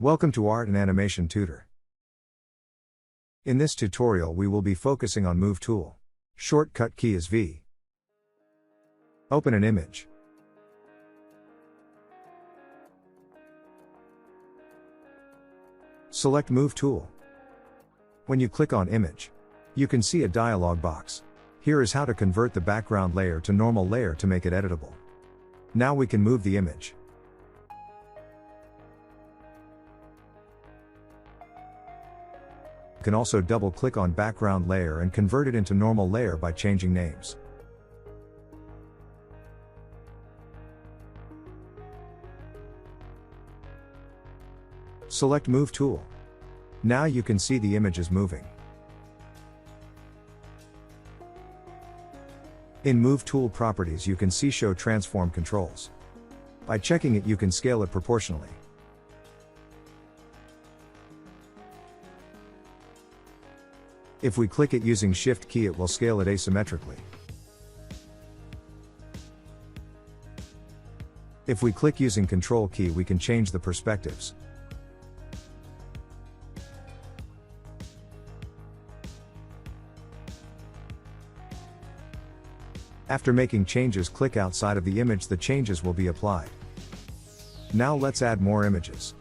Welcome to Art and Animation Tutor. In this tutorial we will be focusing on Move tool. Shortcut key is V. Open an image. Select Move tool. When you click on image, you can see a dialog box. Here is how to convert the background layer to normal layer to make it editable. Now we can move the image. You can also double-click on background layer and convert it into normal layer by changing names. Select Move tool. Now you can see the image is moving. In Move tool properties you can see Show Transform Controls. By checking it you can scale it proportionally. If we click it using Shift key it will scale it asymmetrically. If we click using Control key we can change the perspectives. After making changes click outside of the image the changes will be applied. Now let's add more images.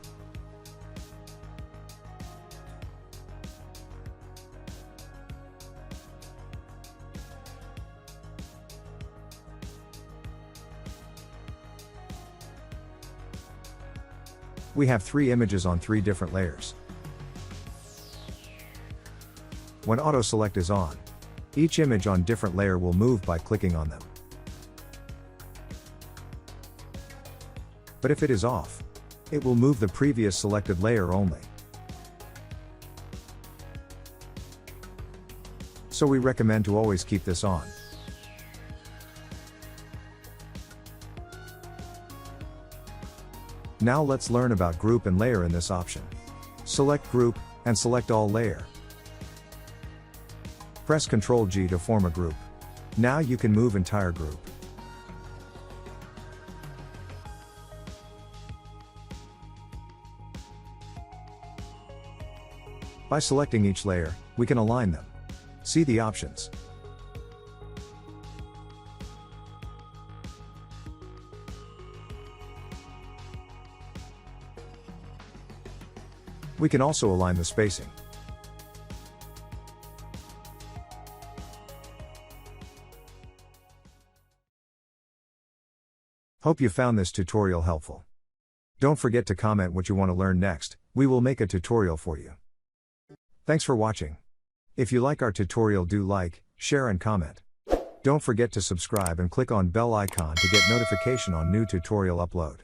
We have 3 images on 3 different layers. When auto select is on, each image on different layer will move by clicking on them. But if it is off, it will move the previous selected layer only. So we recommend to always keep this on. Now let's learn about group and layer in this option. Select Group, and select All Layer. Press Ctrl G to form a group. Now you can move entire group. By selecting each layer, we can align them. See the options. We can also align the spacing. Hope you found this tutorial helpful. Don't forget to comment what you want to learn next, we will make a tutorial for you. Thanks for watching. If you like our tutorial do like, share and comment. Don't forget to subscribe and click on bell icon to get notification on new tutorial upload.